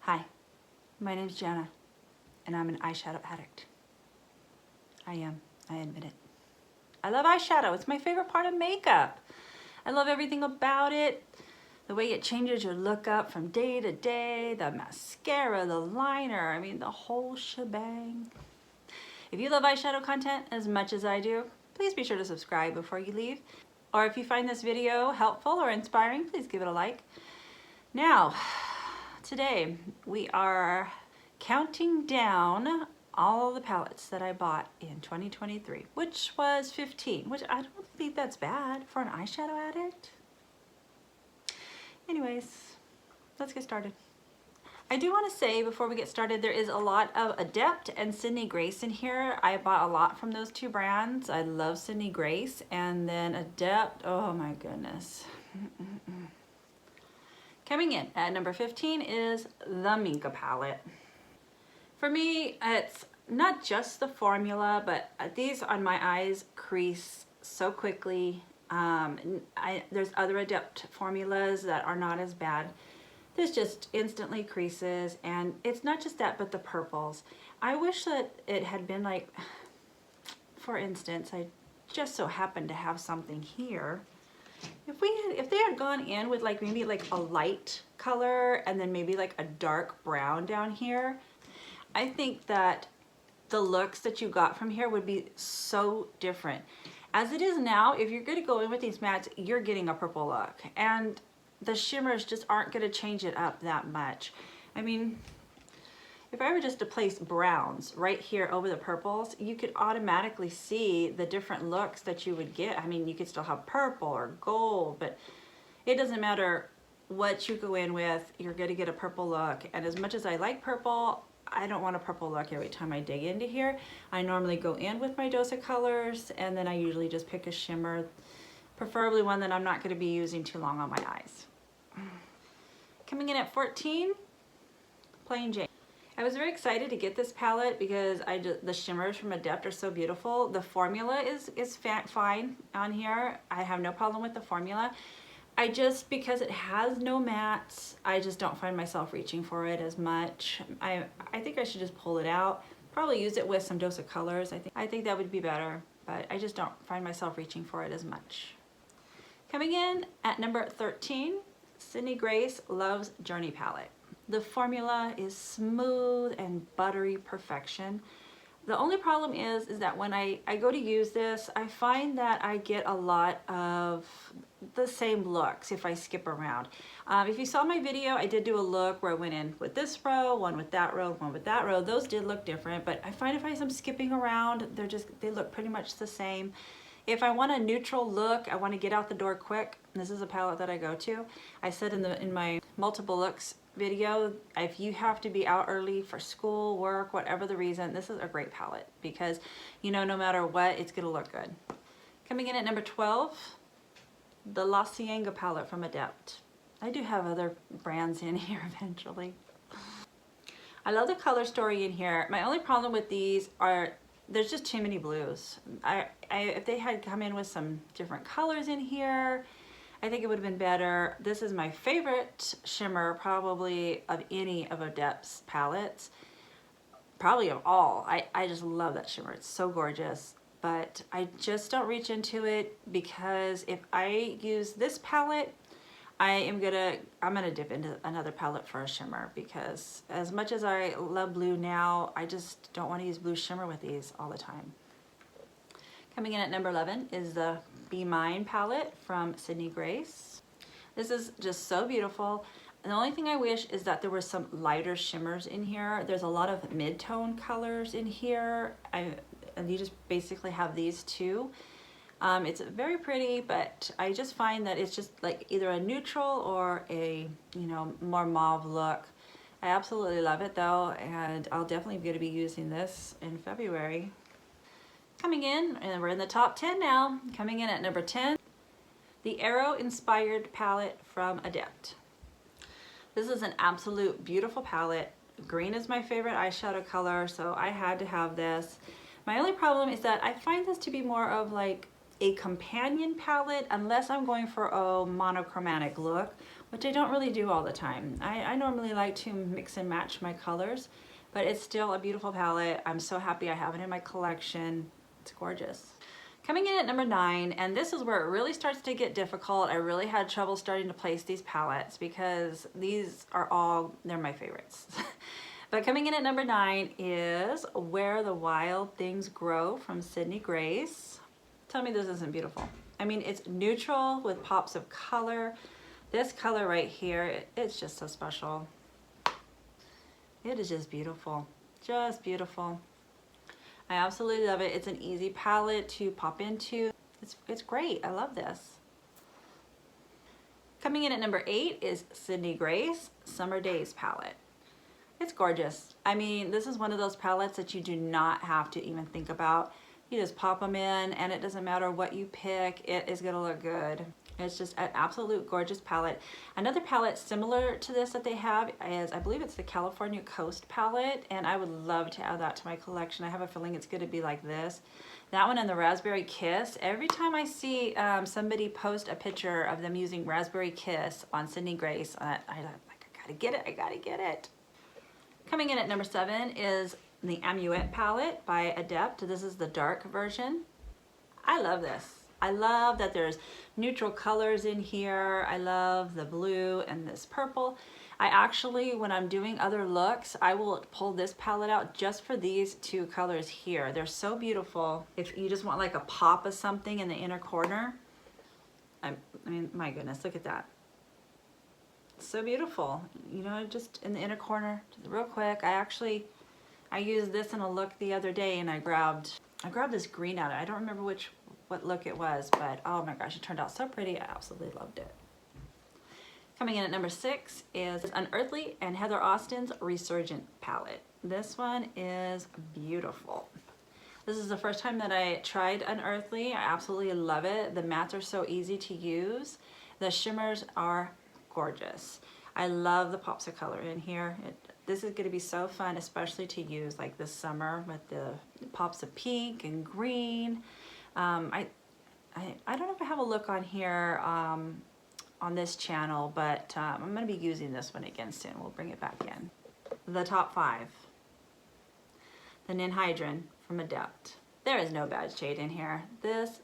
Hi, my name's Jana, and I'm an eyeshadow addict. I admit it. I love eyeshadow, it's my favorite part of makeup. I love everything about it. The way it changes your look up from day to day, the mascara, the liner, I mean the whole shebang. If you love eyeshadow content as much as I do, please be sure to subscribe before you leave. Or if you find this video helpful or inspiring, please give it a like. Now, today we are counting down all the palettes that I bought in 2023, which was 15, which I don't think that's bad for an eyeshadow addict. Anyways, let's get started. I do want to say before we get started, there is a lot of Adept and Sydney Grace in here. I bought a lot from those two brands. I love Sydney Grace, and then Adept, oh my goodness. Coming in at number 15 is the Minka palette. For me, it's not just the formula, but these on my eyes crease so quickly. There's other Adept formulas that are not as bad. This just instantly creases, and it's not just that, but the purples. I wish that it had been like, for instance, I just so happened to have something here. If they had gone in with like maybe like a light color and then maybe like a dark brown down here, I think that the looks that you got from here would be so different. As it is now, if you're going to go in with these mattes, you're getting a purple look, and the shimmers just aren't going to change it up that much. I mean, if I were just to place browns right here over the purples, you could automatically see the different looks that you would get. I mean, you could still have purple or gold, but it doesn't matter what you go in with, you're going to get a purple look. And as much as I like purple, I don't want a purple look every time I dig into here. I normally go in with my dose of colors, and then I usually just pick a shimmer, preferably one that I'm not going to be using too long on my eyes. Coming in at 14, Plain Jane. I was very excited to get this palette because the shimmers from Adept are so beautiful. The formula is fine on here. I have no problem with the formula. Because it has no mattes, I just don't find myself reaching for it as much. I think I should just pull it out. Probably use it with some dose of colors. I think that would be better, but I just don't find myself reaching for it as much. Coming in at number 13, Sydney Grace Love's Journey palette. The formula is smooth and buttery perfection. The only problem is that when I go to use this, I find that I get a lot of the same looks if I skip around. If you saw my video, I did do a look where I went in with this row, one with that row, one with that row. Those did look different, but I find if I'm skipping around, they look pretty much the same. If I want a neutral look, I want to get out the door quick, this is a palette that I go to. I said in my multiple looks video, if you have to be out early for school, work, whatever the reason, this is a great palette because, you know, no matter what, it's going to look good. Coming in at number 12, the La Cienega palette from Adept. I do have other brands in here eventually. I love the color story in here. My only problem with these are there's just too many blues. If they had come in with some different colors in here, I think it would have been better. This is my favorite shimmer probably of any of Adept's palettes. Probably of all. I just love that shimmer. It's so gorgeous. But I just don't reach into it because if I use this palette, I'm gonna dip into another palette for a shimmer because as much as I love blue now, I just don't want to use blue shimmer with these all the time. Coming in at number 11 is the Be Mine palette from Sydney Grace. This is just so beautiful. And the only thing I wish is that there were some lighter shimmers in here. There's a lot of mid-tone colors in here. And you just basically have these two. It's very pretty, but I just find that it's just like either a neutral or a, you know, more mauve look. I absolutely love it though, and I'll definitely be going to be using this in February. Coming in, and we're in the top 10 now. Coming in at number 10, the Arrow inspired palette from Adept. This is an absolute beautiful palette. Green is my favorite eyeshadow color, so I had to have this. My only problem is that I find this to be more of like a companion palette unless I'm going for a monochromatic look, which I don't really do all the time. I normally like to mix and match my colors, but it's still a beautiful palette. I'm so happy I have it in my collection. It's gorgeous. Coming in at number 9, and this is where it really starts to get difficult. I really had trouble starting to place these palettes because these are all, they're my favorites. But coming in at number 9 is Where the Wild Things Grow from Sydney Grace. Tell me this isn't beautiful. I mean, it's neutral with pops of color. This color right here, it's just so special. It is just beautiful, just beautiful. I absolutely love it. It's an easy palette to pop into. It's great, I love this. Coming in at number 8 is Sydney Grace Summer Days palette. It's gorgeous. I mean, this is one of those palettes that you do not have to even think about. You just pop them in and it doesn't matter what you pick, it is gonna look good. It's just an absolute gorgeous palette. Another palette similar to this that they have is, I believe it's the California Coast palette, and I would love to add that to my collection. I have a feeling it's gonna be like this. That one and the Raspberry Kiss. Every time I see somebody post a picture of them using Raspberry Kiss on Sydney Grace, I gotta get it, I gotta get it. Coming in at number 7 is the Amulet palette by Adept. This is the dark version. I love this. I love that there's neutral colors in here. I love the blue and this purple. I actually, when I'm doing other looks, I will pull this palette out just for these 2 colors here. They're so beautiful. If you just want like a pop of something in the inner corner, I mean, my goodness, look at that. So beautiful. You know, just in the inner corner, just real quick. I used this in a look the other day, and I grabbed this green out. I don't remember what look it was, but oh my gosh, it turned out so pretty. I absolutely loved it. Coming in at number 6 is Unearthly and Heather Austin's Resurgent palette. This one is beautiful. This is the first time that I tried Unearthly. I absolutely love it. The mattes are so easy to use. The shimmers are gorgeous. I love the pops of color in here. This is going to be so fun, especially to use like this summer with the pops of pink and green. I don't know if I have a look on here on this channel, but I'm going to be using this one again soon. We'll bring it back in. The top 5. The Ninhydrin from Adept. There is no bad shade in here. This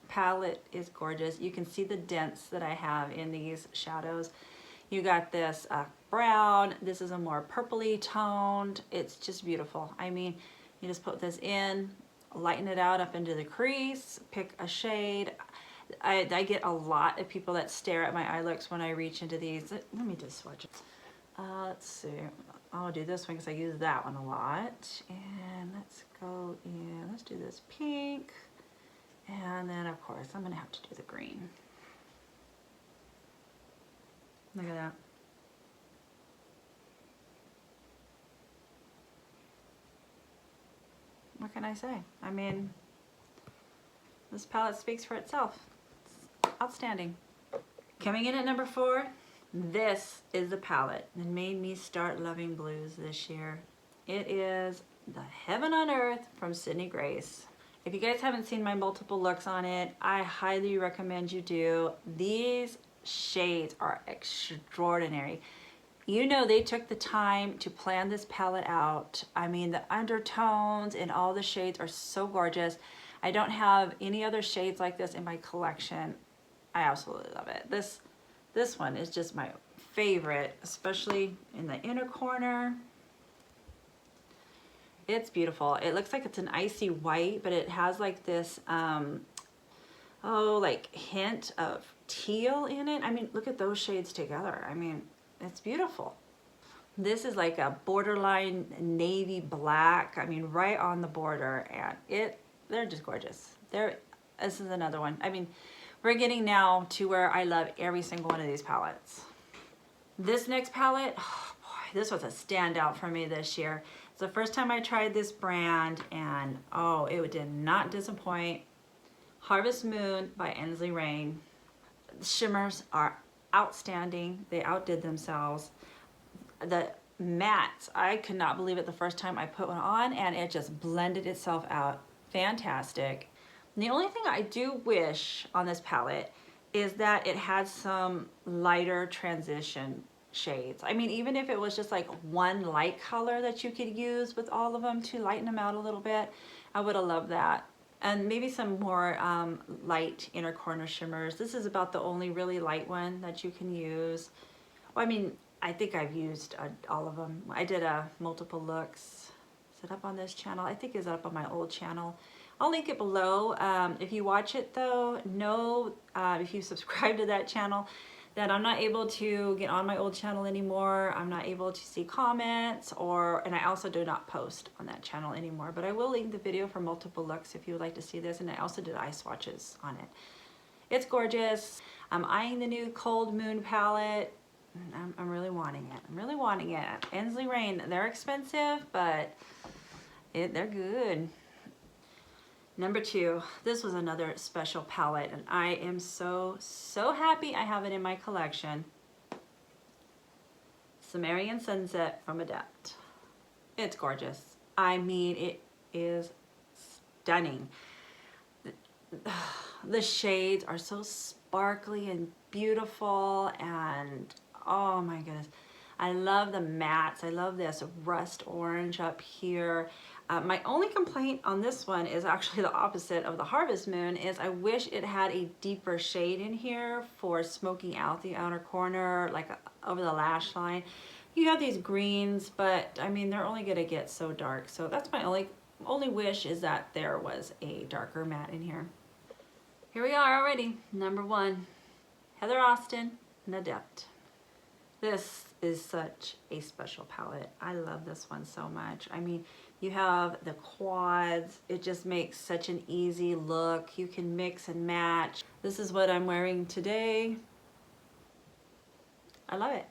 palette is gorgeous. You can see the dents that I have in these shadows. You got this brown. This is a more purpley toned. It's just beautiful. I mean, you just put this in, lighten it out up into the crease, pick a shade. I get a lot of people that stare at my eye looks when I reach into these. Let me just swatch it. Let's see. I'll do this one because I use that one a lot. And let's go in. Let's do this pink. And then, of course, I'm going to have to do the green. Look at that. What can I say? I mean, this palette speaks for itself. It's outstanding. Coming in at number 4, this is the palette that made me start loving blues this year. It is the Heaven on Earth from Sydney Grace. If you guys haven't seen my multiple looks on it, I highly recommend you do. These shades are extraordinary. You know, they took the time to plan this palette out. I mean, the undertones and all the shades are so gorgeous. I don't have any other shades like this in my collection. I absolutely love it. This one is just my favorite, especially in the inner corner. It's beautiful. It looks like it's an icy white, but it has like this, like hint of teal in it. I mean, look at those shades together. I mean, it's beautiful. This is like a borderline navy black. I mean, right on the border, and they're just gorgeous. This is another one. I mean, we're getting now to where I love every single one of these palettes. This next palette, oh boy, this was a standout for me this year. It's the first time I tried this brand, and oh, it did not disappoint. Harvest Moon by Ensley Rain. The shimmers are outstanding. They outdid themselves. The mattes, I could not believe it the first time I put one on, and it just blended itself out. Fantastic. And the only thing I do wish on this palette is that it had some lighter transition shades. I mean, even if it was just like one light color that you could use with all of them to lighten them out a little bit, I would have loved that. And maybe some more light inner corner shimmers. This is about the only really light one that you can use. Well, I mean, I think I've used all of them. I did multiple looks. Is it up on this channel? I think it's up on my old channel. I'll link it below. If you watch it though, know if you subscribe to that channel that I'm not able to get on my old channel anymore. I'm not able to see comments, and I also do not post on that channel anymore. But I will link the video for multiple looks if you would like to see this. And I also did eye swatches on it. It's gorgeous. I'm eyeing the new Cold Moon palette. I'm really wanting it. I'm really wanting it. Ensley Rain, they're expensive, but they're good. Number 2, this was another special palette, and I am so happy I have it in my collection. Sumerian Sunset from Adept. It's gorgeous. I mean, it is stunning. The shades are so sparkly and beautiful, and oh my goodness. I love the mattes. I love this rust orange up here. My only complaint on this one is actually the opposite of the Harvest Moon, is I wish it had a deeper shade in here for smoking out the outer corner, like over the lash line. You have these greens, but I mean, they're only gonna get so dark. So that's my only wish, is that there was a darker matte in here. Here we are already, number 1, Heather Austin, an Adept. This is such a special palette. I love this one so much. I mean, you have the quads. It just makes such an easy look. You can mix and match. This is what I'm wearing today. I love it.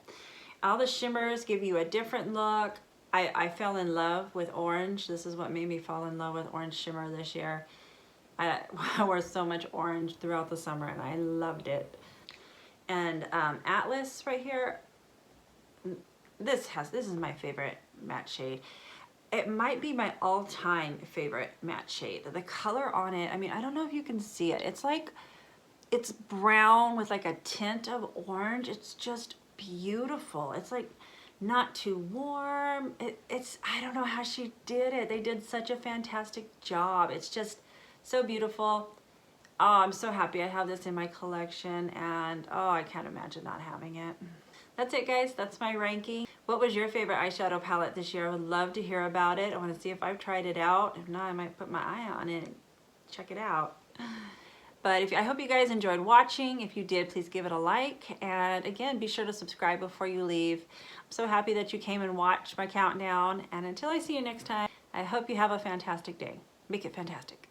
All the shimmers give you a different look. I fell in love with orange. This is what made me fall in love with orange shimmer this year. I wore so much orange throughout the summer, and I loved it. And Atlas right here, this is my favorite matte shade. It might be my all-time favorite matte shade. The color on it, I mean, I don't know if you can see it. It's like, it's brown with like a tint of orange. It's just beautiful. It's like not too warm. I don't know how she did it. They did such a fantastic job. It's just so beautiful. Oh, I'm so happy I have this in my collection, and oh, I can't imagine not having it. That's it, guys. That's my ranking. What was your favorite eyeshadow palette this year? I would love to hear about it. I want to see if I've tried it out. If not, I might put my eye on it and check it out. But I hope you guys enjoyed watching. If you did, please give it a like. And again, be sure to subscribe before you leave. I'm so happy that you came and watched my countdown. And until I see you next time, I hope you have a fantastic day. Make it fantastic.